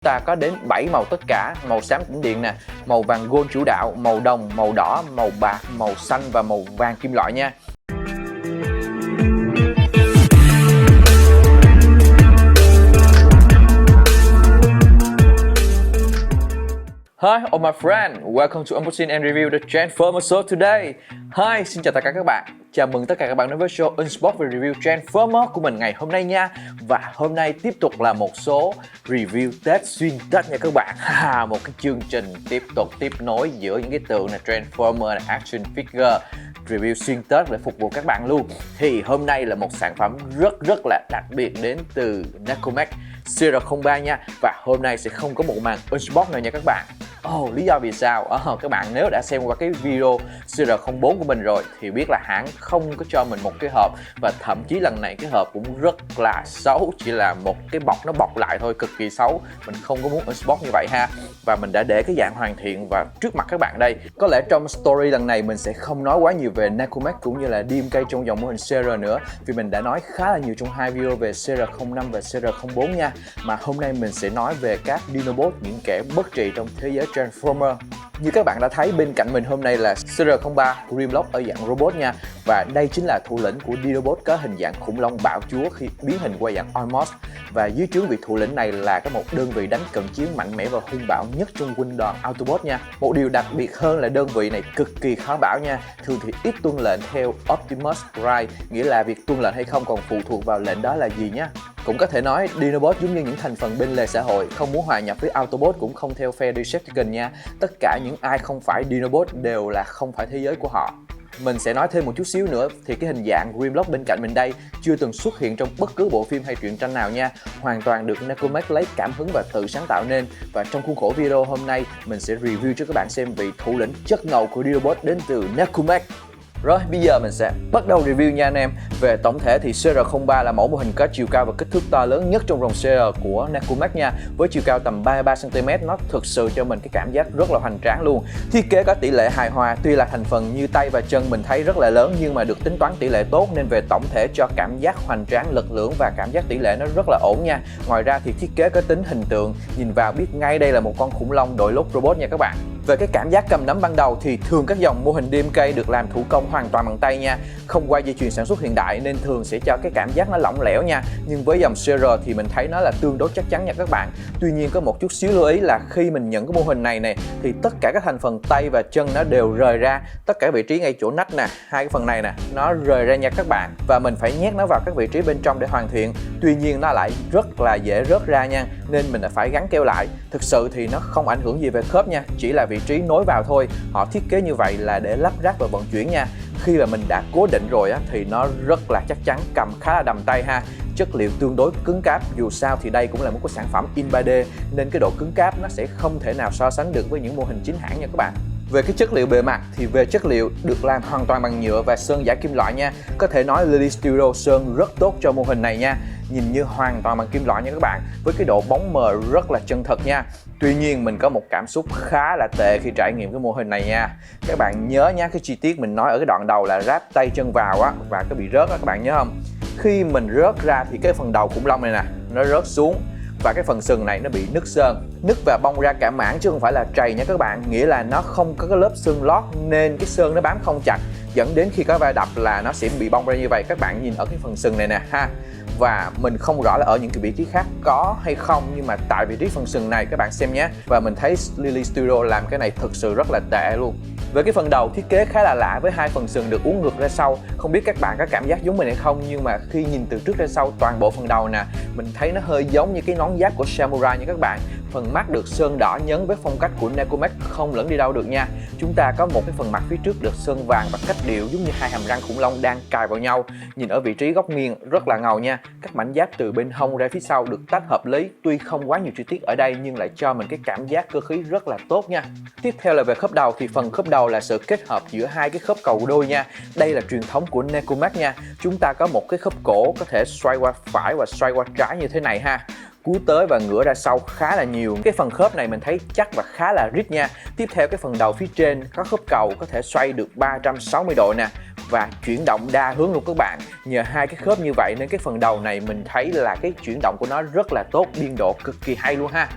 Ta có đến 7 màu tất cả: màu xám tĩnh điện nè, màu vàng gold chủ đạo, màu đồng, màu đỏ, màu bạc, màu xanh và màu vàng kim loại nha. Hi, all my friend, welcome to Unboxing and Review the Transformer Show today. Hi, xin chào tất cả các bạn. Chào mừng tất cả các bạn đến với show Unbox và Review Transformer của mình ngày hôm nay nha. Và hôm nay tiếp tục là một số review Tết xuyên Tết nha các bạn. Một cái chương trình tiếp nối giữa những cái tượng là Transformer, là action figure, review xuyên Tết để phục vụ các bạn luôn. Thì hôm nay là một sản phẩm rất là đặc biệt đến từ Necomec CR03 nha. Và hôm nay sẽ không có một màn unbox nào nha các bạn. Lý do vì sao? Các bạn nếu đã xem qua cái video CR04 của mình rồi thì biết là hãng không có cho mình một cái hộp, và thậm chí lần này cái hộp cũng rất là xấu, chỉ là một cái bọc nó bọc lại thôi, cực kỳ xấu. Mình không có muốn unbox như vậy ha. Và mình đã để cái dạng hoàn thiện và trước mặt các bạn đây. Có lẽ trong story lần này mình sẽ không nói quá nhiều về Necomec cũng như là DMK trong dòng mô hình CR nữa, vì mình đã nói khá là nhiều trong hai video về CR05 và CR04 nha. Mà hôm nay mình sẽ nói về các Dinobot, những kẻ bất trị trong thế giới Transformer. Như các bạn đã thấy bên cạnh mình hôm nay là CR03 Grimlock ở dạng robot nha. Và đây chính là thủ lĩnh của Dinobot có hình dạng khủng long bạo chúa khi biến hình qua dạng Ormos. Và dưới trướng vị thủ lĩnh này là một đơn vị đánh cận chiến mạnh mẽ và hung bạo nhất trong quân đoàn Autobot nha. Một điều đặc biệt hơn là đơn vị này cực kỳ khó bảo nha. Thường thì ít tuân lệnh theo Optimus Prime, nghĩa là việc tuân lệnh hay không còn phụ thuộc vào lệnh đó là gì nhé. Cũng có thể nói Dinobot giống như những thành phần bên lề xã hội, không muốn hòa nhập với Autobot cũng không theo phe Decepticon nha. Tất cả những ai không phải Dinobot đều là không phải thế giới của họ. Mình sẽ nói thêm một chút xíu nữa thì cái hình dạng Grimlock bên cạnh mình đây chưa từng xuất hiện trong bất cứ bộ phim hay truyện tranh nào nha. Hoàn toàn được Necomec lấy cảm hứng và tự sáng tạo nên. Và trong khuôn khổ video hôm nay mình sẽ review cho các bạn xem vị thủ lĩnh chất ngầu của Dinobot đến từ Necomec. Rồi, bây giờ mình sẽ bắt đầu review nha anh em. Về tổng thể thì CR03 là mẫu mô hình có chiều cao và kích thước to lớn nhất trong dòng CR của Necomec nha. Với chiều cao tầm 33cm, nó thực sự cho mình cái cảm giác rất là hoành tráng luôn. Thiết kế có tỷ lệ hài hòa, tuy là thành phần như tay và chân mình thấy rất là lớn nhưng mà được tính toán tỷ lệ tốt, nên về tổng thể cho cảm giác hoành tráng, lực lưỡng và cảm giác tỷ lệ nó rất là ổn nha. Ngoài ra thì thiết kế có tính hình tượng, nhìn vào biết ngay đây là một con khủng long đội lốt robot nha các bạn. Về cái cảm giác cầm nắm ban đầu thì thường các dòng mô hình DMK được làm thủ công hoàn toàn bằng tay nha, không qua dây chuyền sản xuất hiện đại nên thường sẽ cho cái cảm giác nó lỏng lẻo nha. Nhưng với dòng CR thì mình thấy nó là tương đối chắc chắn nha các bạn. Tuy nhiên có một chút xíu lưu ý là khi mình nhận cái mô hình này thì tất cả các thành phần tay và chân nó đều rời ra, tất cả vị trí ngay chỗ nách nè, hai cái phần này nè, nó rời ra nha các bạn. Và mình phải nhét nó vào các vị trí bên trong để hoàn thiện. Tuy nhiên nó lại rất là dễ rớt ra nha, nên mình phải gắn keo lại. Thực sự thì nó không ảnh hưởng gì về khớp nha, chỉ là vị trí nối vào thôi. Họ thiết kế như vậy là để lắp ráp và vận chuyển nha. Khi mà mình đã cố định rồi thì nó rất là chắc chắn, cầm khá là đầm tay ha. Chất liệu tương đối cứng cáp, dù sao thì đây cũng là một cái sản phẩm in 3D nên cái độ cứng cáp nó sẽ không thể nào so sánh được với những mô hình chính hãng nha các bạn. Về cái chất liệu bề mặt thì về chất liệu được làm hoàn toàn bằng nhựa và sơn giả kim loại nha. Có thể nói Lily Studio sơn rất tốt cho mô hình này nha. Nhìn như hoàn toàn bằng kim loại nha các bạn, với cái độ bóng mờ rất là chân thật nha. Tuy nhiên mình có một cảm xúc khá là tệ khi trải nghiệm cái mô hình này nha. Các bạn nhớ nhá, cái chi tiết mình nói ở cái đoạn đầu là ráp tay chân vào á và cái bị rớt á, các bạn nhớ không? Khi mình rớt ra thì cái phần đầu khủng long này nè, nó rớt xuống và cái phần sừng này nó bị nứt sơn, nứt và bong ra cả mảng chứ không phải là trầy nha các bạn. Nghĩa là nó không có cái lớp sơn lót nên cái sơn nó bám không chặt, dẫn đến khi có va đập là nó sẽ bị bong ra như vậy. Các bạn nhìn ở cái phần sừng này nè ha. Và mình không rõ là ở những cái vị trí khác có hay không, nhưng mà tại vị trí phần sừng này các bạn xem nhé. Và mình thấy Lily Studio làm cái này thực sự rất là tệ luôn. Về cái phần đầu thiết kế khá là lạ với hai phần sừng được uốn ngược ra sau. Không biết các bạn có cảm giác giống mình hay không, nhưng mà khi nhìn từ trước ra sau toàn bộ phần đầu nè, mình thấy nó hơi giống như cái nón giáp của Samurai nha các bạn. Phần mắt được sơn đỏ nhấn với phong cách của Necomec không lẫn đi đâu được nha. Chúng ta có một cái phần mặt phía trước được sơn vàng và cách điệu giống như hai hàm răng khủng long đang cài vào nhau. Nhìn ở vị trí góc nghiêng rất là ngầu nha. Các mảnh giáp từ bên hông ra phía sau được tách hợp lý, tuy không quá nhiều chi tiết ở đây nhưng lại cho mình cái cảm giác cơ khí rất là tốt nha. Tiếp theo là về khớp đầu thì phần khớp đầu là sự kết hợp giữa hai cái khớp cầu đôi nha. Đây là truyền thống của Necomec nha. Chúng ta có một cái khớp cổ có thể xoay qua phải và xoay qua trái như thế này ha. Cú tới và ngửa ra sau khá là nhiều. Cái phần khớp này mình thấy chắc và khá là rít nha. Tiếp theo cái phần đầu phía trên có khớp cầu có thể xoay được 360 độ nè, và chuyển động đa hướng luôn các bạn. Nhờ hai cái khớp như vậy nên cái phần đầu này mình thấy là cái chuyển động của nó rất là tốt, biên độ cực kỳ hay luôn ha.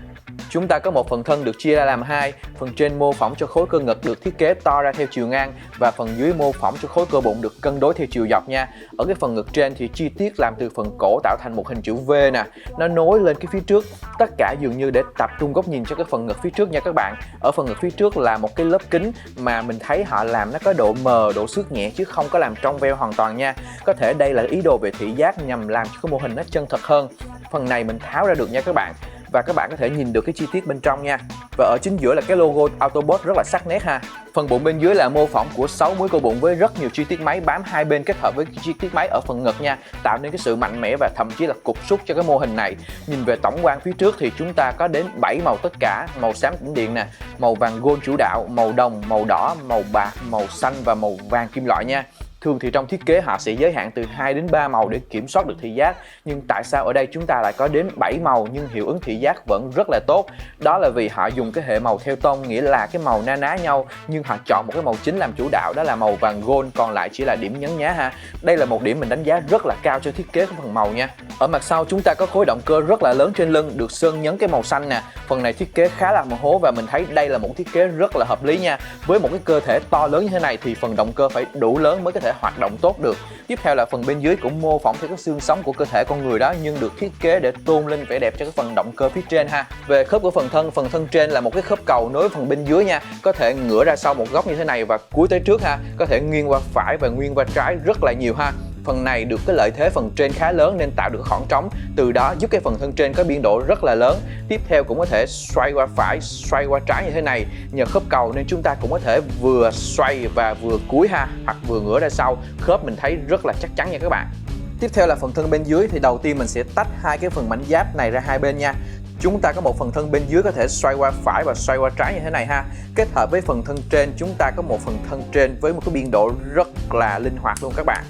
Chúng ta có một phần thân được chia ra làm hai, phần trên mô phỏng cho khối cơ ngực được thiết kế to ra theo chiều ngang và phần dưới mô phỏng cho khối cơ bụng được cân đối theo chiều dọc nha. Ở cái phần ngực trên thì chi tiết làm từ phần cổ tạo thành một hình chữ V nè, nó nối lên cái phía trước, tất cả dường như để tập trung góc nhìn cho cái phần ngực phía trước nha các bạn. Ở phần ngực phía trước là một cái lớp kính mà mình thấy họ làm nó có độ mờ, độ xước nhẹ chứ không có làm trong veo hoàn toàn nha. Có thể đây là ý đồ về thị giác nhằm làm cho cái mô hình nó chân thật hơn. Phần này mình tháo ra được nha các bạn. Và các bạn có thể nhìn được cái chi tiết bên trong nha. Và ở chính giữa là cái logo Autobot rất là sắc nét ha. Phần bụng bên dưới là mô phỏng của 6 múi cơ bụng với rất nhiều chi tiết máy bám hai bên kết hợp với chi tiết máy ở phần ngực nha, tạo nên cái sự mạnh mẽ và thậm chí là cục sút cho cái mô hình này. Nhìn về tổng quan phía trước thì chúng ta có đến 7 màu tất cả, màu xám tĩnh điện nè, màu vàng gold chủ đạo, màu đồng, màu đỏ, màu bạc, màu xanh và màu vàng kim loại nha. Thường thì trong thiết kế họ sẽ giới hạn từ 2 đến 3 màu để kiểm soát được thị giác. Nhưng tại sao ở đây chúng ta lại có đến 7 màu nhưng hiệu ứng thị giác vẫn rất là tốt? Đó là vì họ dùng cái hệ màu theo tông, nghĩa là cái màu na ná nhau nhưng họ chọn một cái màu chính làm chủ đạo, đó là màu vàng gold, còn lại chỉ là điểm nhấn nhá ha. Đây là một điểm mình đánh giá rất là cao cho thiết kế của phần màu nha. Ở mặt sau chúng ta có khối động cơ rất là lớn trên lưng được sơn nhấn cái màu xanh nè. Phần này thiết kế khá là màu hố và mình thấy đây là một thiết kế rất là hợp lý nha. Với một cái cơ thể to lớn như thế này thì phần động cơ phải đủ lớn mới có thể hoạt động tốt được. Tiếp theo là phần bên dưới cũng mô phỏng theo cái xương sống của cơ thể con người đó, nhưng được thiết kế để tôn lên vẻ đẹp cho cái phần động cơ phía trên ha. Về khớp của phần thân trên là một cái khớp cầu nối phần bên dưới nha, có thể ngửa ra sau một góc như thế này và cúi tới trước ha, có thể nghiêng qua phải và nghiêng qua trái rất là nhiều ha. Phần này được cái lợi thế phần trên khá lớn nên tạo được khoảng trống, từ đó giúp cái phần thân trên có biên độ rất là lớn. Tiếp theo cũng có thể xoay qua phải, xoay qua trái như thế này. Nhờ khớp cầu nên chúng ta cũng có thể vừa xoay và vừa cúi ha, hoặc vừa ngửa ra sau. Khớp mình thấy rất là chắc chắn nha các bạn. Tiếp theo là phần thân bên dưới thì đầu tiên mình sẽ tách hai cái phần mảnh giáp này ra hai bên nha. Chúng ta có một phần thân bên dưới có thể xoay qua phải và xoay qua trái như thế này ha. Kết hợp với phần thân trên chúng ta có một phần thân trên với một cái biên độ rất là linh hoạt luôn các bạn.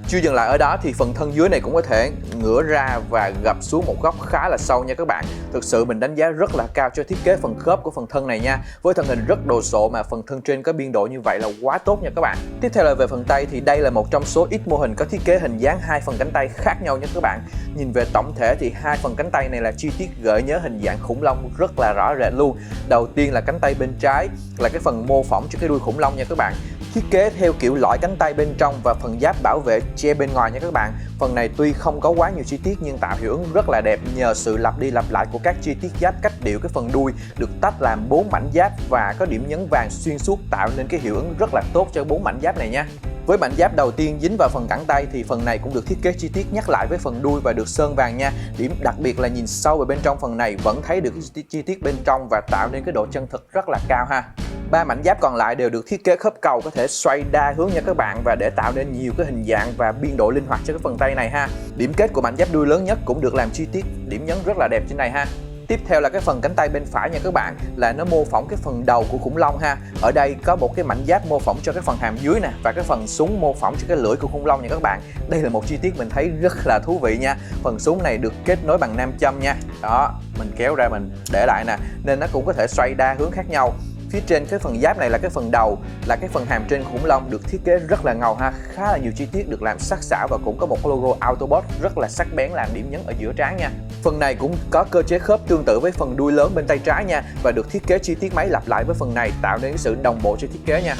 Chưa dừng lại ở đó thì phần thân dưới này cũng có thể ngửa ra và gập xuống một góc khá là sâu nha các bạn. Thực sự mình đánh giá rất là cao cho thiết kế phần khớp của phần thân này nha. Với thân hình rất đồ sộ mà phần thân trên có biên độ như vậy là quá tốt nha các bạn. Tiếp theo là về phần tay thì đây là một trong số ít mô hình có thiết kế hình dáng hai phần cánh tay khác nhau nha các bạn. Nhìn về tổng thể thì hai phần cánh tay này là chi tiết gợi nhớ hình dạng khủng long rất là rõ rệt luôn. Đầu tiên là cánh tay bên trái là cái phần mô phỏng cho cái đuôi khủng long nha các bạn. Thiết kế theo kiểu lõi cánh tay bên trong và phần giáp bảo vệ che bên ngoài nha các bạn. Phần này tuy không có quá nhiều chi tiết nhưng tạo hiệu ứng rất là đẹp nhờ sự lặp đi lặp lại của các chi tiết giáp cách điệu cái phần đuôi được tách làm 4 mảnh giáp và có điểm nhấn vàng xuyên suốt tạo nên cái hiệu ứng rất là tốt cho 4 mảnh giáp này nha. Với mảnh giáp đầu tiên dính vào phần cẳng tay thì phần này cũng được thiết kế chi tiết nhắc lại với phần đuôi và được sơn vàng nha. Điểm đặc biệt là nhìn sâu vào bên trong phần này vẫn thấy được cái chi tiết bên trong và tạo nên cái độ chân thực rất là cao ha. 3 mảnh giáp còn lại đều được thiết kế khớp cầu có thể xoay đa hướng nha các bạn và để tạo nên nhiều cái hình dạng và biên độ linh hoạt cho cái phần tay này ha. Điểm kết của mảnh giáp đuôi lớn nhất cũng được làm chi tiết điểm nhấn rất là đẹp trên này ha. Tiếp theo là cái phần cánh tay bên phải nha các bạn, là nó mô phỏng cái phần đầu của khủng long ha. Ở đây có một cái mảnh giáp mô phỏng cho cái phần hàm dưới nè và cái phần súng mô phỏng cho cái lưỡi của khủng long nha các bạn. Đây là một chi tiết mình thấy rất là thú vị nha. Phần súng này được kết nối bằng nam châm nha. Đó, mình kéo ra mình để lại nè, nên nó cũng có thể xoay đa hướng khác nhau. Phía trên cái phần giáp này là cái phần đầu, là cái phần hàm trên khủng long được thiết kế rất là ngầu ha, khá là nhiều chi tiết được làm sắc sảo và cũng có một logo Autobot rất là sắc bén làm điểm nhấn ở giữa trán nha. Phần này cũng có cơ chế khớp tương tự với phần đuôi lớn bên tay trái nha và được thiết kế chi tiết máy lặp lại với phần này tạo nên sự đồng bộ cho thiết kế nha.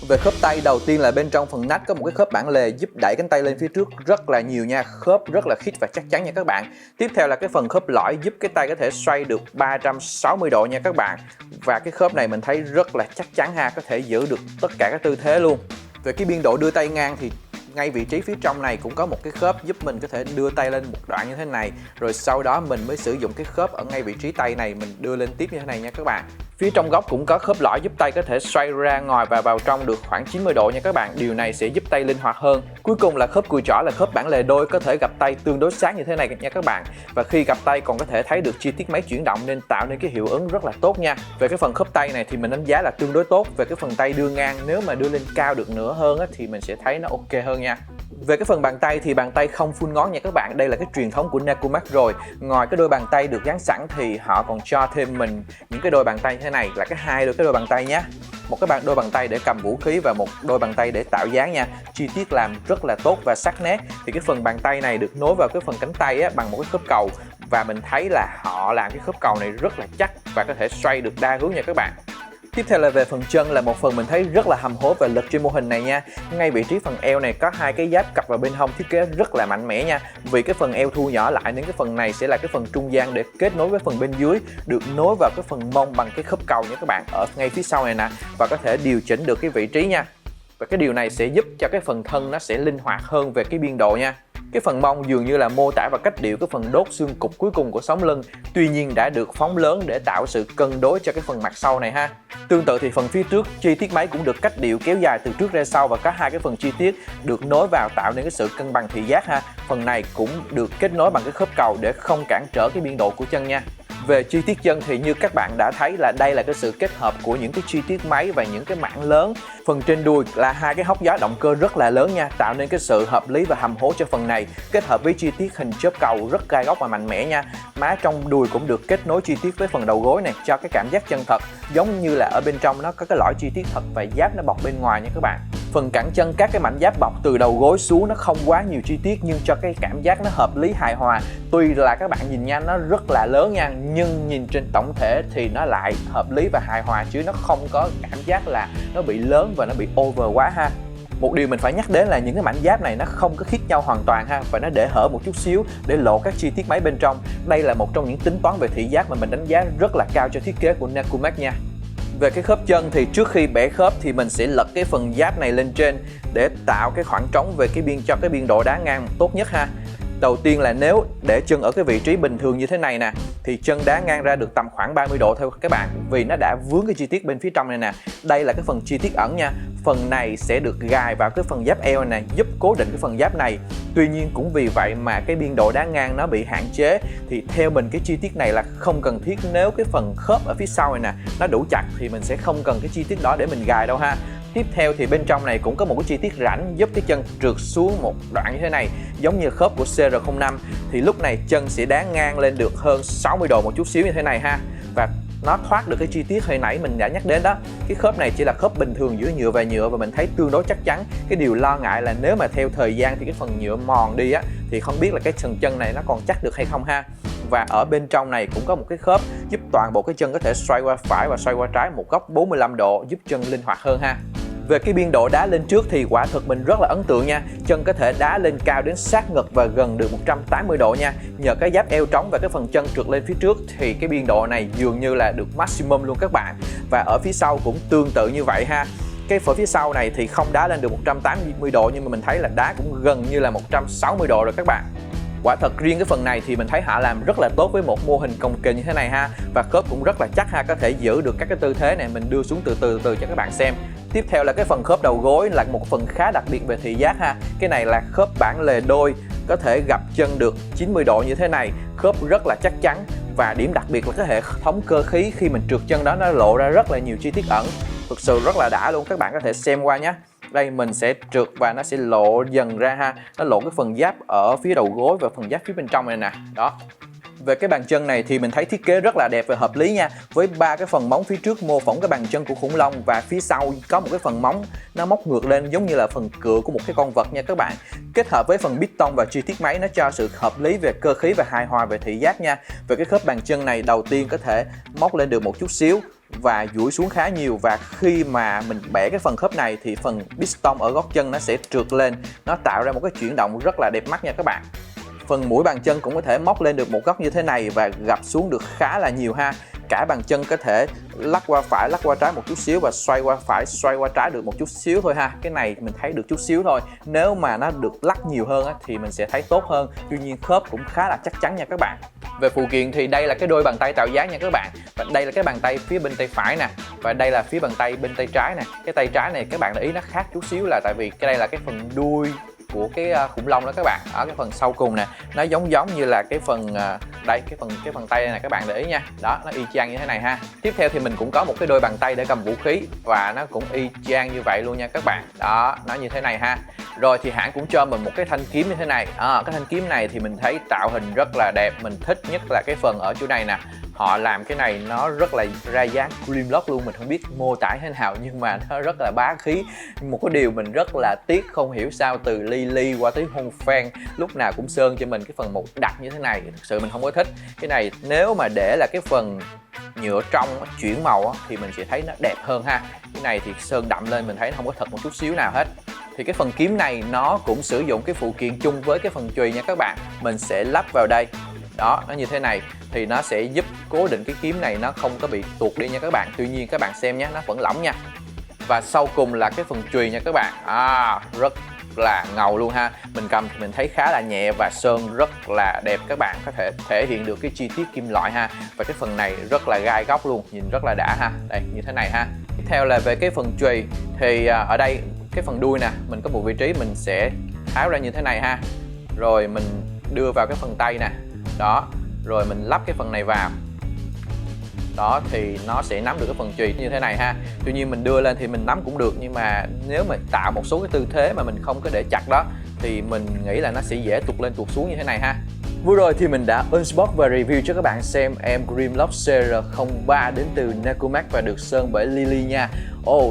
Về khớp tay, đầu tiên là bên trong phần nách có một cái khớp bản lề giúp đẩy cánh tay lên phía trước rất là nhiều nha, khớp rất là khít và chắc chắn nha các bạn. Tiếp theo là cái phần khớp lõi giúp cái tay có thể xoay được 360 độ nha các bạn. Và cái khớp này mình thấy rất là chắc chắn ha, có thể giữ được tất cả các tư thế luôn. Về cái biên độ đưa tay ngang thì ngay vị trí phía trong này cũng có một cái khớp giúp mình có thể đưa tay lên một đoạn như thế này, rồi sau đó mình mới sử dụng cái khớp ở ngay vị trí tay này mình đưa lên tiếp như thế này nha các bạn. Phía trong góc cũng có khớp lõi giúp tay có thể xoay ra ngoài và vào trong được khoảng 90 độ nha các bạn. Điều này sẽ giúp tay linh hoạt hơn. Cuối cùng là khớp cùi chỏ, là khớp bản lề đôi có thể gặp tay tương đối sát như thế này nha các bạn. Và khi gặp tay còn có thể thấy được chi tiết máy chuyển động nên tạo nên cái hiệu ứng rất là tốt nha. Về cái phần khớp tay này thì mình đánh giá là tương đối tốt. Về cái phần tay đưa ngang, nếu mà đưa lên cao được nữa hơn thì mình sẽ thấy nó ok hơn nha. Về cái phần bàn tay thì bàn tay không phun ngón nha các bạn. Đây là cái truyền thống của Nekomax rồi. Ngoài cái đôi bàn tay được dán sẵn thì họ còn cho thêm mình những cái đôi bàn tay như thế này, là hai đôi bàn tay nhé. Một cái đôi bàn tay để cầm vũ khí và một đôi bàn tay để tạo dáng nha. Chi tiết làm rất là tốt và sắc nét. Thì cái phần bàn tay này được nối vào cái phần cánh tay bằng một cái khớp cầu và mình thấy là họ làm cái khớp cầu này rất là chắc và có thể xoay được đa hướng nha các bạn. Tiếp theo là về phần chân, là một phần mình thấy rất là hầm hố về lực trên mô hình này nha. Ngay vị trí phần eo này có hai cái giáp cặp vào bên hông thiết kế rất là mạnh mẽ nha. Vì cái phần eo thu nhỏ lại nên cái phần này sẽ là cái phần trung gian để kết nối với phần bên dưới, được nối vào cái phần mông bằng cái khớp cầu nha các bạn, ở ngay phía sau này nè, và có thể điều chỉnh được cái vị trí nha. Và cái điều này sẽ giúp cho cái phần thân nó sẽ linh hoạt hơn về cái biên độ nha. Cái phần mông dường như là mô tả và cách điệu cái phần đốt xương cụt cuối cùng của sống lưng, tuy nhiên đã được phóng lớn để tạo sự cân đối cho cái phần mặt sau này ha. Tương tự thì phần phía trước, chi tiết máy cũng được cách điệu kéo dài từ trước ra sau và có hai cái phần chi tiết được nối vào tạo nên cái sự cân bằng thị giác ha. Phần này cũng được kết nối bằng cái khớp cầu để không cản trở cái biên độ của chân nha. Về chi tiết chân thì như các bạn đã thấy là đây là cái sự kết hợp của những cái chi tiết máy và những cái mảng lớn. Phần trên đuôi là hai cái hốc gió động cơ rất là lớn nha, tạo nên cái sự hợp lý và hầm hố cho phần này, kết hợp với chi tiết hình chớp cầu rất gai góc và mạnh mẽ nha. Má trong đuôi cũng được kết nối chi tiết với phần đầu gối này cho cái cảm giác chân thật, giống như là ở bên trong nó có cái lõi chi tiết thật và giáp nó bọc bên ngoài nha các bạn. Phần cẳng chân, các cái mảnh giáp bọc từ đầu gối xuống nó không quá nhiều chi tiết nhưng cho cái cảm giác nó hợp lý hài hòa. Tuy là các bạn nhìn nhanh nó rất là lớn nha, nhưng nhìn trên tổng thể thì nó lại hợp lý và hài hòa, chứ nó không có cảm giác là nó bị lớn và nó bị over quá ha. Một điều mình phải nhắc đến là những cái mảnh giáp này nó không có khít nhau hoàn toàn ha, và nó để hở một chút xíu để lộ các chi tiết máy bên trong. Đây là một trong những tính toán về thị giác mà mình đánh giá rất là cao cho thiết kế của Necomax nha. Về cái khớp chân thì trước khi bẻ khớp thì mình sẽ lật cái phần giáp này lên trên để tạo cái khoảng trống về cho cái biên độ đá ngang tốt nhất ha. Đầu tiên là nếu để chân ở cái vị trí bình thường như thế này nè thì chân đá ngang ra được tầm khoảng 30 độ thôi các bạn, vì nó đã vướng cái chi tiết bên phía trong này nè. Đây là cái phần chi tiết ẩn nha. Phần này sẽ được gài vào cái phần giáp eo này giúp cố định cái phần giáp này. Tuy nhiên cũng vì vậy mà cái biên độ đá ngang nó bị hạn chế, thì theo mình cái chi tiết này là không cần thiết. Nếu cái phần khớp ở phía sau này nè nó đủ chặt thì mình sẽ không cần cái chi tiết đó để mình gài đâu ha. Tiếp theo thì bên trong này cũng có một cái chi tiết rãnh giúp cái chân trượt xuống một đoạn như thế này, giống như khớp của CR05, thì lúc này chân sẽ đá ngang lên được hơn 60 độ một chút xíu như thế này ha. Và nó thoát được cái chi tiết hồi nãy mình đã nhắc đến đó. Cái khớp này chỉ là khớp bình thường giữa nhựa và nhựa và mình thấy tương đối chắc chắn. Cái điều lo ngại là nếu mà theo thời gian thì cái phần nhựa mòn đi á, thì không biết là cái sừng chân này nó còn chắc được hay không ha. Và ở bên trong này cũng có một cái khớp giúp toàn bộ cái chân có thể xoay qua phải và xoay qua trái một góc 45 độ, giúp chân linh hoạt hơn ha. Về cái biên độ đá lên trước thì quả thực mình rất là ấn tượng nha. Chân có thể đá lên cao đến sát ngực và gần được 180 độ nha. Nhờ cái giáp eo trống và cái phần chân trượt lên phía trước thì cái biên độ này dường như là được maximum luôn các bạn. Và ở phía sau cũng tương tự như vậy ha. Cái phần phía sau này thì không đá lên được 180 độ nhưng mà mình thấy là đá cũng gần như là 160 độ rồi các bạn. Quả thật riêng cái phần này thì mình thấy họ làm rất là tốt với một mô hình cồng kềnh như thế này ha. Và khớp cũng rất là chắc ha, có thể giữ được các cái tư thế này. Mình đưa xuống từ từ cho các bạn xem. Tiếp theo là cái phần khớp đầu gối, là một phần khá đặc biệt về thị giác ha. Cái này là khớp bản lề đôi, có thể gập chân được 90 độ như thế này. Khớp rất là chắc chắn và điểm đặc biệt là cái hệ thống cơ khí khi mình trượt chân đó nó lộ ra rất là nhiều chi tiết ẩn. Thực sự rất là đã luôn, các bạn có thể xem qua nhé. Đây mình sẽ trượt và nó sẽ lộ dần ra ha. Nó lộ cái phần giáp ở phía đầu gối và phần giáp phía bên trong này nè. Đó. Về cái bàn chân này thì mình thấy thiết kế rất là đẹp và hợp lý nha. Với ba cái phần móng phía trước mô phỏng cái bàn chân của khủng long và phía sau có một cái phần móng nó móc ngược lên giống như là phần cựa của một cái con vật nha các bạn. Kết hợp với phần piston và chi tiết máy nó cho sự hợp lý về cơ khí và hài hòa về thị giác nha. Về cái khớp bàn chân này đầu tiên có thể móc lên được một chút xíu và duỗi xuống khá nhiều, và khi mà mình bẻ cái phần khớp này thì phần piston ở gót chân nó sẽ trượt lên, nó tạo ra một cái chuyển động rất là đẹp mắt nha các bạn. Phần mũi bàn chân cũng có thể móc lên được một góc như thế này và gập xuống được khá là nhiều ha. Cả bàn chân có thể lắc qua phải, lắc qua trái một chút xíu và xoay qua phải, xoay qua trái được một chút xíu thôi ha. Cái này mình thấy được chút xíu thôi. Nếu mà nó được lắc nhiều hơn á, thì mình sẽ thấy tốt hơn. Tuy nhiên khớp cũng khá là chắc chắn nha các bạn. Về phụ kiện thì đây là cái đôi bàn tay tạo dáng nha các bạn. Và đây là cái bàn tay phía bên tay phải nè. Và đây là phía bàn tay bên tay trái nè. Cái tay trái này các bạn để ý nó khác chút xíu là tại vì cái đây là cái phần đuôi của cái khủng long đó các bạn. Ở cái phần sau cùng nè, nó giống như là cái phần đây, cái phần tay này các bạn để ý nha. Đó, nó y chang như thế này ha. Tiếp theo thì mình cũng có một cái đôi bàn tay để cầm vũ khí và nó cũng y chang như vậy luôn nha các bạn. Đó, nó như thế này ha. Rồi thì hãng cũng cho mình một cái thanh kiếm như thế này. Cái thanh kiếm này thì mình thấy tạo hình rất là đẹp. Mình thích nhất là cái phần ở chỗ này nè. họ làm cái này nó rất là ra dáng Cream Lock luôn. Mình không biết mô tả thế nào nhưng mà nó rất là bá khí. Một cái điều mình rất là tiếc không hiểu sao từ Lily qua tới Hôn Fan lúc nào cũng sơn cho mình cái phần màu đặc như thế này. Thực sự mình không có thích. Cái này nếu mà để là cái phần nhựa trong chuyển màu thì mình sẽ thấy nó đẹp hơn ha. Cái này thì sơn đậm lên mình thấy nó không có thật một chút xíu nào hết. Thì cái phần kiếm này nó cũng sử dụng cái phụ kiện chung với cái phần chùy nha các bạn. Mình sẽ lắp vào đây. Đó, nó như thế này thì nó sẽ giúp cố định cái kiếm này nó không có bị tuột đi nha các bạn. Tuy nhiên các bạn xem nhé, nó vẫn lỏng nha. Và sau cùng là cái phần chùy nha các bạn. Rất là ngầu luôn ha. Mình cầm thì mình thấy khá là nhẹ và sơn rất là đẹp. Các bạn có thể thể hiện được cái chi tiết kim loại ha. Và cái phần này rất là gai góc luôn, nhìn rất là đã ha. Đây, như thế này ha. Tiếp theo là về cái phần chùy thì ở đây cái phần đuôi nè, mình có một vị trí mình sẽ tháo ra như thế này ha. Rồi mình đưa vào cái phần tay nè. Đó, rồi mình lắp cái phần này vào. Đó thì nó sẽ nắm được cái phần chùy như thế này ha. Tuy nhiên mình đưa lên thì mình nắm cũng được, nhưng mà nếu mà tạo một số cái tư thế mà mình không có để chặt đó thì mình nghĩ là nó sẽ dễ tuột lên tuột xuống như thế này ha. Vừa rồi thì mình đã unbox và review cho các bạn xem em Cream Lock CR03 đến từ Necomax và được sơn bởi Lily nha.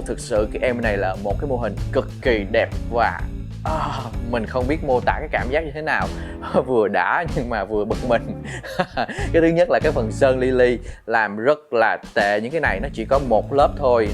Thực sự cái em này là một cái mô hình cực kỳ đẹp và mình không biết mô tả cái cảm giác như thế nào. Vừa đã nhưng mà vừa bực mình. Cái thứ nhất là cái phần sơn Lily làm rất là tệ. Những cái này nó chỉ có một lớp thôi,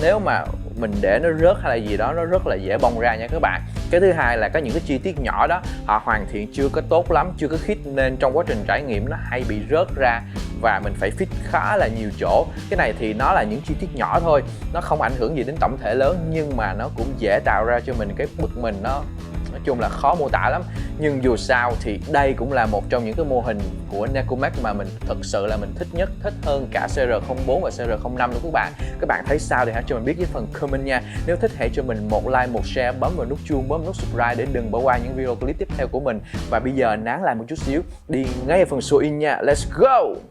nếu mà mình để nó rớt hay là gì đó nó rất là dễ bong ra nha các bạn. Cái thứ hai là có những cái chi tiết nhỏ đó họ hoàn thiện chưa có tốt lắm, chưa có khít, nên trong quá trình trải nghiệm nó hay bị rớt ra và mình phải fix khá là nhiều chỗ. Cái này thì nó là những chi tiết nhỏ thôi, nó không ảnh hưởng gì đến tổng thể lớn, nhưng mà nó cũng dễ tạo ra cho mình cái bực mình. Nó nói chung là khó mô tả lắm. Nhưng dù sao thì đây cũng là một trong những cái mô hình của Necomax mà mình thực sự là mình thích nhất, thích hơn cả CR04 và CR05 luôn các bạn. Các bạn thấy sao thì hãy cho mình biết với phần comment nha. Nếu thích hãy cho mình một like, một share, bấm vào nút chuông, bấm nút subscribe để đừng bỏ qua những video clip tiếp theo của mình. Và bây giờ nán lại một chút xíu, đi ngay vào phần show in nha. Let's go!